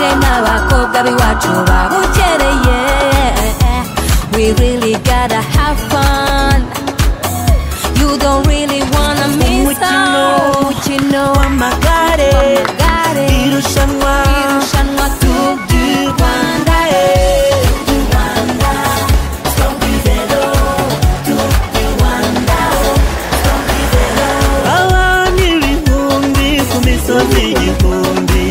baje n'abakobwa b'iwacu babukereye. We really gotta have fun. You don't really wanna miss out. Umukino w'amagare, irushanwa Tour du Rwanda. Abantu ibihumbi ku misozi igihumbi.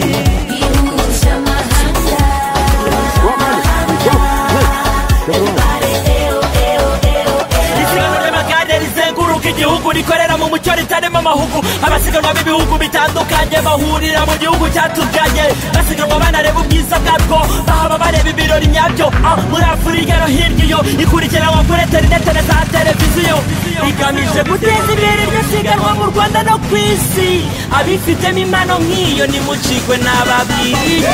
Igihugu rikorera mu mucyo ritarimo amahugu, abasiganwa b'ibihugu bitandukanye bahurira mu gihugu cyatubyaye, basiganwa banareba ubwiza bwabwo, bahaba bareba ibirori nyabyo. Muri Afurika no hirya iyo ikurikiranwa kuri interinete na za televiziyo, igamije guteza imbere iryo siganwa mu Rwanda no ku isi. Abifitemo impano nk'iyo nimucikwe n'ababwiriye.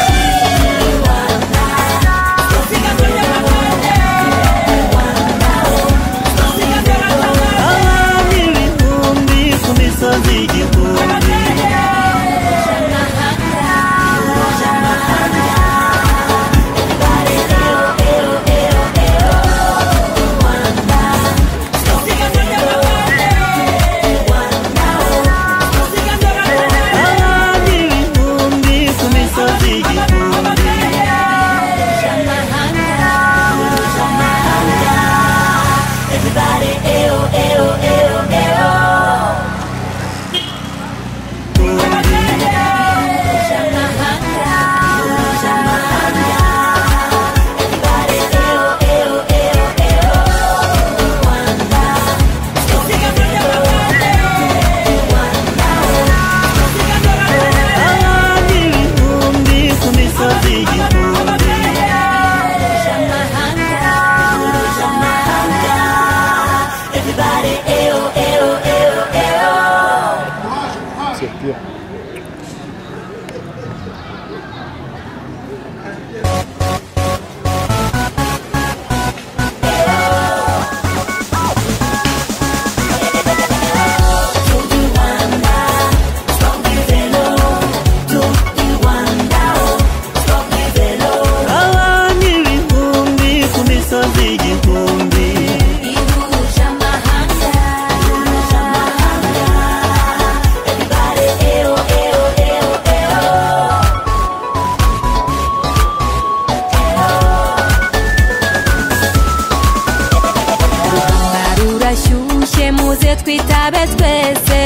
Twitabe twese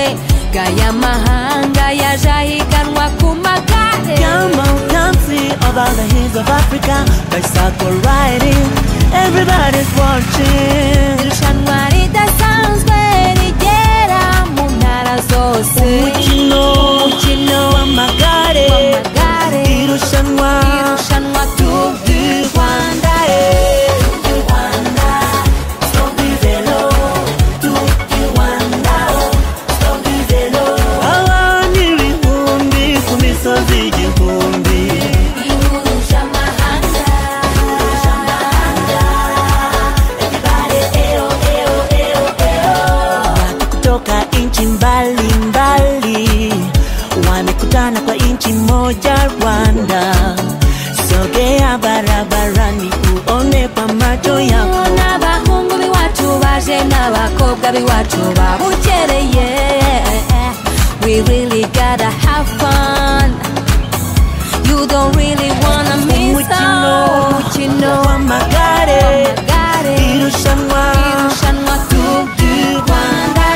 gaya mahanga yaje ahiganwa ku magare. Come on, come see over the hills of Africa, bicycle riding, everybody's watching. Irushanwa ridasanzwe rigera mu ntara zose. Umukino w'amagare, irushanwa Tour du Rwanda. Wamekutana kwa inchi moja Rwanda, sogea barabarani uone kwa macho yako. N'abahungu b'iwacu baje n'abakobwa b'iwacu babukereye. We really gotta have fun. You don't really wanna miss out. Umukino w'amagare, irushanwa Tour du Rwanda.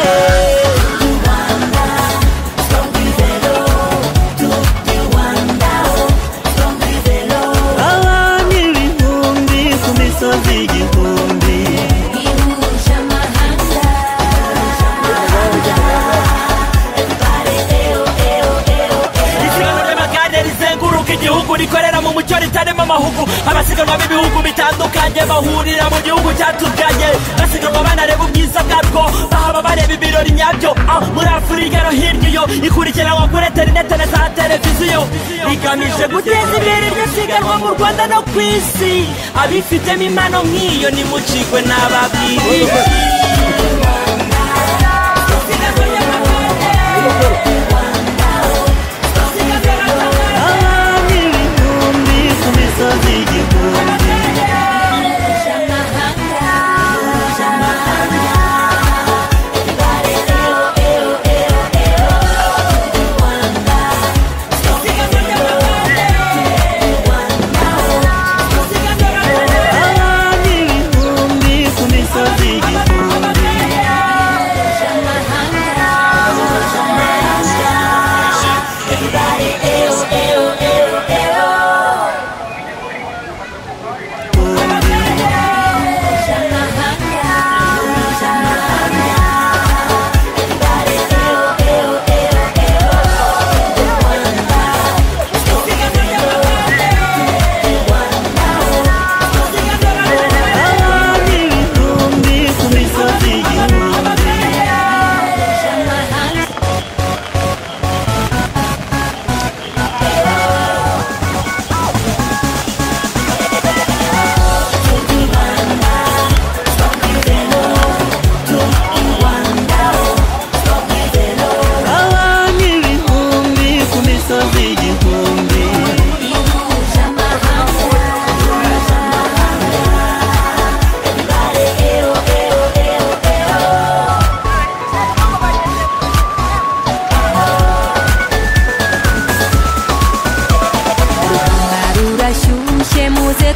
Igihugu rikorera mu mucyo ritarimo amahugu, abasiganwa b'ibihugu bitandukanye bahurira mu gihugu cyatubyaye, basiganwa banareba ubwiza bwabwo, bahaba bareba ibirori nyabyo. Muri Afurika no hirya iyo ikurikiranwa kuri interinete na za televiziyo, igamije guteza imbere iryo siganwa mu Rwanda no ku isi. Abifitemo impano nk'iyo nimucikwe n'ababwiriye. Ibihumbi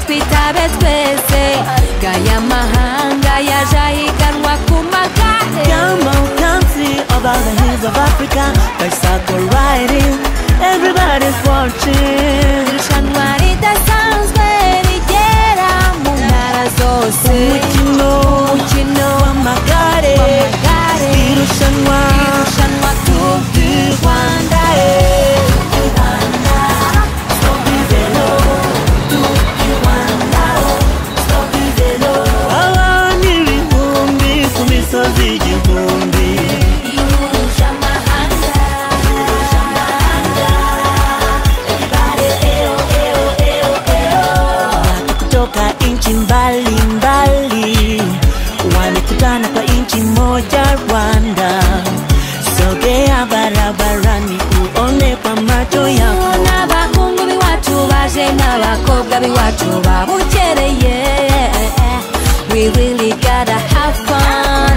twitabe twese gaya mahanga yaje ahiganwa ku magare. Come on, come see about the hills of Africa. Bicycle riding, everybody's watching. Irushanwa ridasanzwe rigera mu ntara zose. Umukino w'amagare, irushanwa Tour du Rwanda. abantu ibihumbi ku misozi igihumbi. Watu kutoka nchi mbalimbali wamekutana kwa nchi moja Rwanda. Sogea barabarani uone kwa macho yako. N'abahungu b'iwacu baje n'abakobwa b'iwacu babukereye. We really gotta have fun.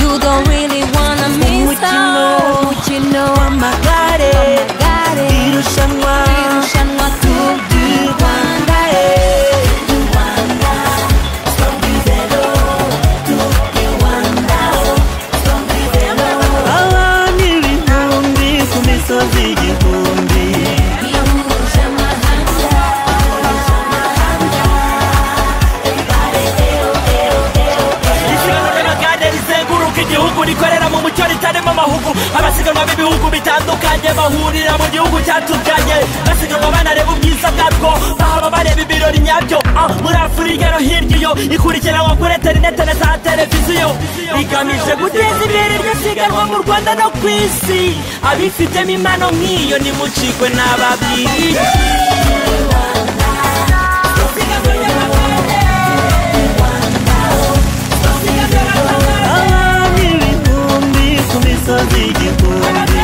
You don't really wanna miss out. Umukino w'amagare, irushanwa Tour du Rwanda. abantu ibihumbi ku misozi igihumbi. isiganwa ry'amagare rizenguruka igihugu rikorera mu mucyo ritarimo amahugu. Abasiganwa b'ibihugu bitandukanye bahurira mu gihugu cyatuganye, basiganwa banareba ubwiza bwabwo, bahaba bareba ibirori nyabyo. Muri Afurika no hirya iyo ikurikiranwa kuri interinete na za televiziyo, rigamije guteza imbere iryo siganwa mu Rwanda no ku isi. Abifitemo impano nk'iyo nimucikwe n'ababwiriye. abantu ibihumbi ku misozi igihumbi.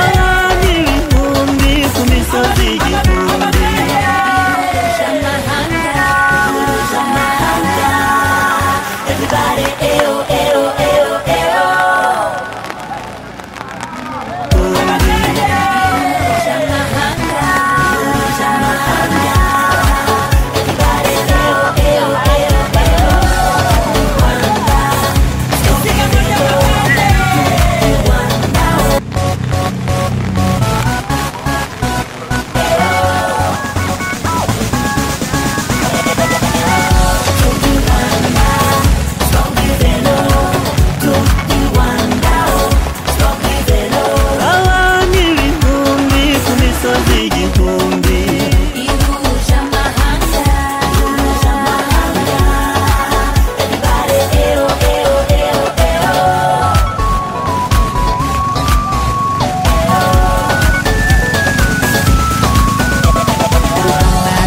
abantu ibihumbi ku misozi igihumbi. abantu ibihumbi ku misozi igihumbi.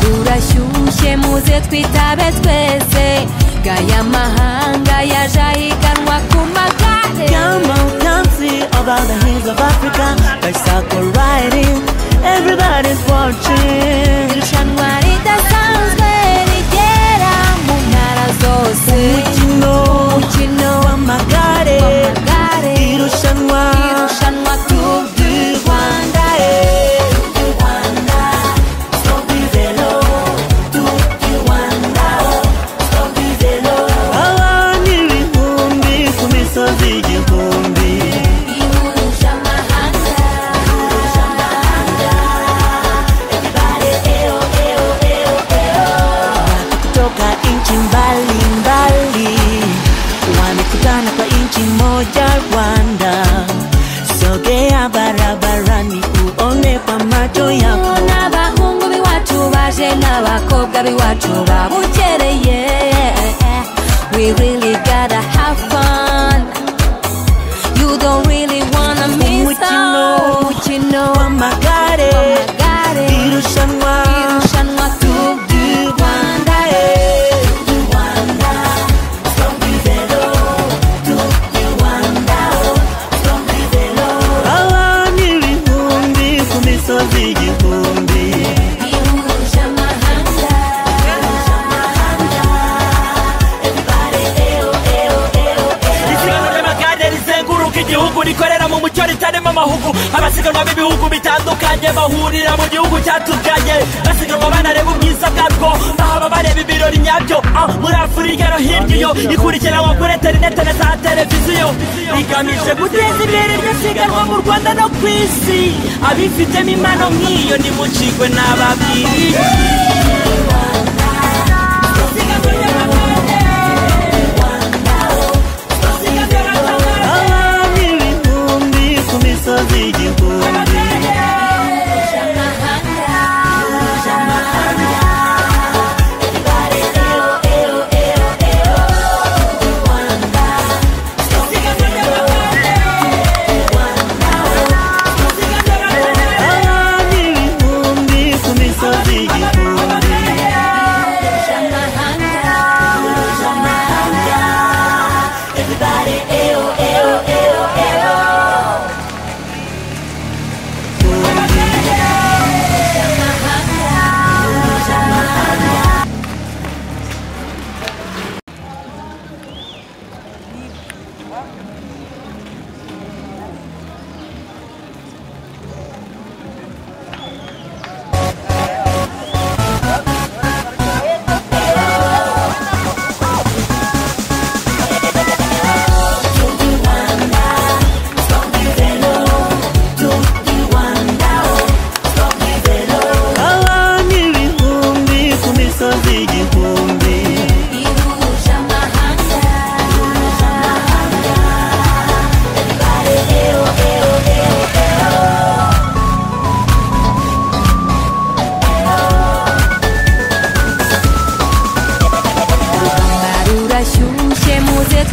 Rurashyushye muze twitabe twese gaya mahanga yaje ahiganwa ku magare. Come on, come see about the hills of Africa. Bicycle riding, everybody's watching. Irushanwa ridasanzwe rigera mu ntara zose. Umukino w'amagare, irushanwa Tour du Rwanda. abantu ibihumbi ku misozi igihumbi. Watu kutoka nchi mbalimbali wamekutana kwa nchi moja Rwanda. Sogea barabarani uone kwa macho yako. N'abahungu b'iwacu baje n'abakobwa b'iwacu babukereye. We really gotta have fun. You don't really wanna miss out. Umukino w'amagare, irushanwa Tour du Rwanda. abantu ibihumbi ku misozi igihumbi. Ihuje amahanga. ry'igihugu rikorera mu mucyo ritarimo amahugu abasiganwa b'ibihugu bitandukanye bahurira mu gihugu cyatubyaye basiganwa banareba ubwiza bwabwo bahaba bareba ibirori nyabyo muri Afurika no hirya iyo ikurikiranwa kuri interinete na za televiziyo rigamije guteza imbere iryo siganwa mu Rwanda no ku isi abifitemo impano nk'iyo nimucikwe n'ababwiriye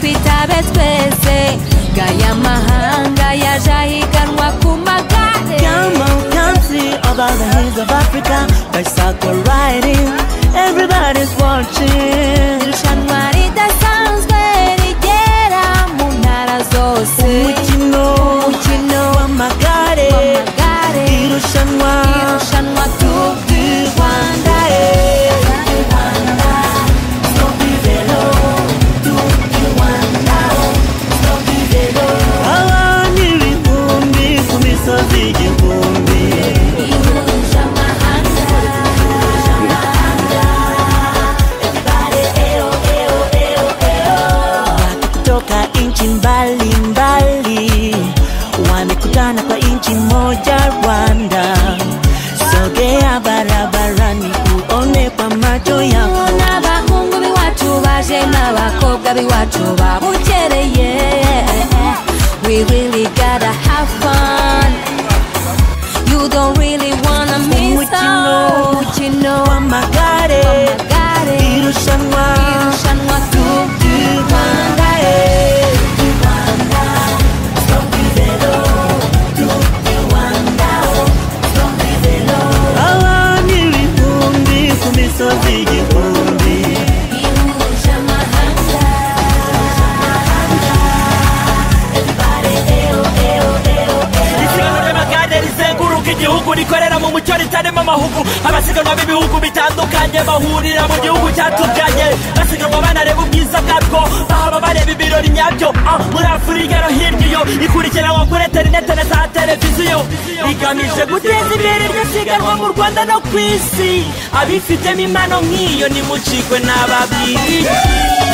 twitabe twese gaya mahanga yajahiganwa ku magare. Come on, come see about the hills of Africa, bicycle riding, everybody's watching. Irushanwa ridasanzwe rigera mu ntara zose. Umukino w'amagare, irushanwa Tour du Rwanda. mbalimbali wamekutana kwa nchi moja Rwanda. Sogea barabarani uone kwa macho yako. N'abahungu b'iwacu baje n'abakobwa b'iwacu babukereye. We really gotta have fun. You don't really wanna miss out. Umukino w'amagare, irushanwa Tour du Rwanda. igihugu rikorera mu mucyo ritarimo amahugu abasiganwa b'ibihugu bitandukanye bahurira mu gihugu cyatubyaye basiganwa banareba ubwiza bwabwo bahaba bareba ibirori nyabyo muri Afurika no hirya iyo ikurikiranwa kuri interinete na za televiziyo rigamije guteza imbere iryo siganwa mu Rwanda no ku isi abifitemo impano nk'iyo nimucikwe n'ababwiriye.